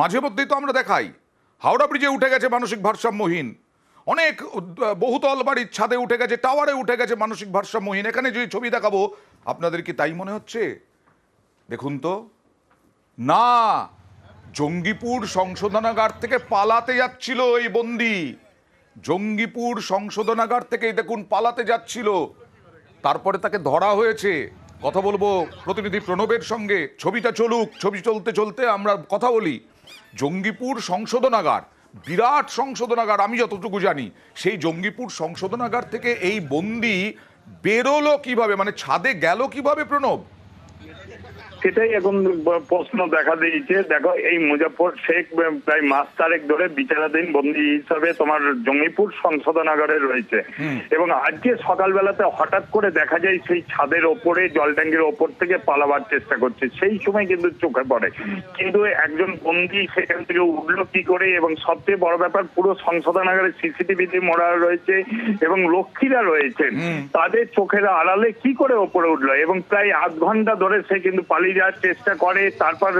মাঝে মধ্যেই তো আমরা দেখাই হাওড়া ব্রিজে উঠে গেছে মানসিক ভারসাম্যহীন, অনেক বহুতল বাড়ির ছাদে উঠে গেছে, টাওয়ারে উঠে গেছে মানসিক ভারসাম্যহীন। এখানে যে ছবি দেখাবো আপনাদের কি তাই মনে হচ্ছে? দেখুন তো, না, জঙ্গিপুর সংশোধনাগার থেকে পালাতে যাচ্ছিল এই বন্দি। জঙ্গিপুর সংশোধনাগার থেকে দেখুন পালাতে যাচ্ছিল, তারপরে তাকে ধরা হয়েছে। কথা বলবো প্রতিনিধি প্রণবের সঙ্গে, ছবিটা চলুক, ছবি চলতে চলতে আমরা কথা বলি। জঙ্গিপুর সংশোধনাগার, বিরাট সংশোধনাগার, আমি যতটুকু জানি সেই জঙ্গিপুর সংশোধনাগার থেকে এই বন্দি বেরোলো কিভাবে, মানে ছাদে গেল কিভাবে প্রণব? সেটাই এখন প্রশ্ন দেখা দিয়েছে। দেখো, এই মুজাফর শেখ প্রায় মাস 4 ধরে বিচারাধীন বন্দী হিসাবে তোমার জঙ্গিপুর সংশোধনাগারে রয়েছে, এবং আজকে সকালবেলাতে হঠাৎ করে দেখা যায় সেই ছাদের ওপরে জল ট্যাঙ্কির ওপর থেকে পালাবার চেষ্টা করছে। সেই সময় কিন্তু চোখে পড়ে, কিন্তু একজন বন্দী সেখান থেকে উঠলো কি করে, এবং সবচেয়ে বড় ব্যাপার পুরো সংশোধনাগারে সিসিটিভিতে মোড়া রয়েছে এবং রক্ষীরা রয়েছেন, তাদের চোখের আড়ালে কি করে ওপরে উঠলো, এবং প্রায় আধ ঘন্টা ধরে সে কিন্তু পালিয়ে যাওয়ার চেষ্টা করে। তারপর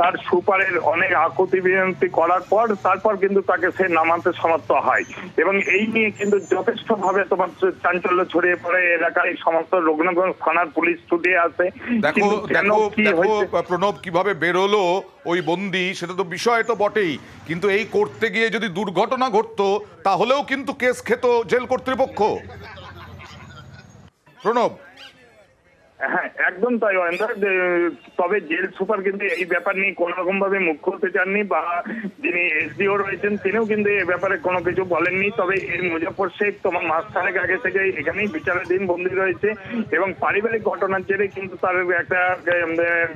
আর সুপারের অনেক আকুতি বিনতি করার পর তারপর কিন্তু তাকে সে নামাতে সমর্থ হয়, এবং এই নিয়ে কিন্তু যথেষ্ট ভাবে তোমার চাঞ্চল্য ছড়িয়ে পড়ে এলাকায়। সমস্ত রঘুনাথগঞ্জ থানার পুলিশ ছুটে আসে। দেখো দেখো দেখো প্রণব, কিভাবে বেরোলো ওই বন্দি, সেটা তো বিষয় তো বটেই, কিন্তু এই করতে গিয়ে যদি দুর্ঘটনা ঘটতো তাহলেও কিন্তু কেস খেত জেল কর্তৃপক্ষ। প্রণব, হ্যাঁ, একদম তাই অয়েন্দা। তবে জেল সুপার কিন্তু এই ব্যাপার নিয়ে কোন রকম ভাবে মুখ খুলতে চাননি, বা যিনি এসডিও রয়েছেন তিনিও কিন্তু এই ব্যাপারে কোনো কিছু বলেননি। তবে এই মুজাফর শেখ তোমার মাস 4 আগে থেকে এখানেই বিচারাধীন বন্দী রয়েছে, এবং পারিবারিক ঘটনার জেরে কিন্তু তার একটা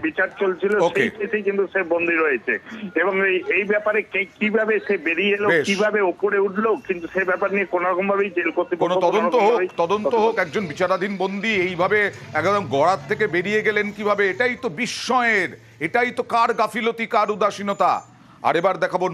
বিচার চলছিল, সেই কেসেই কিন্তু সে বন্দী রয়েছে। এবং এই ব্যাপারে কিভাবে সে বেরিয়ে এলো, কিভাবে ওপরে উঠলো, কিন্তু সে ব্যাপার নিয়ে কোন রকম ভাবেই জেল কর্তৃপক্ষ তদন্ত হোক। একজন বিচারাধীন বন্দী এইভাবে একদম গড়ার থেকে বেরিয়ে গেলেন কিভাবে? এটাই তো বিস্ময়ের, এটাই তো কার গাফিলতি, কার উদাসীনতা। আর এবার দেখাবো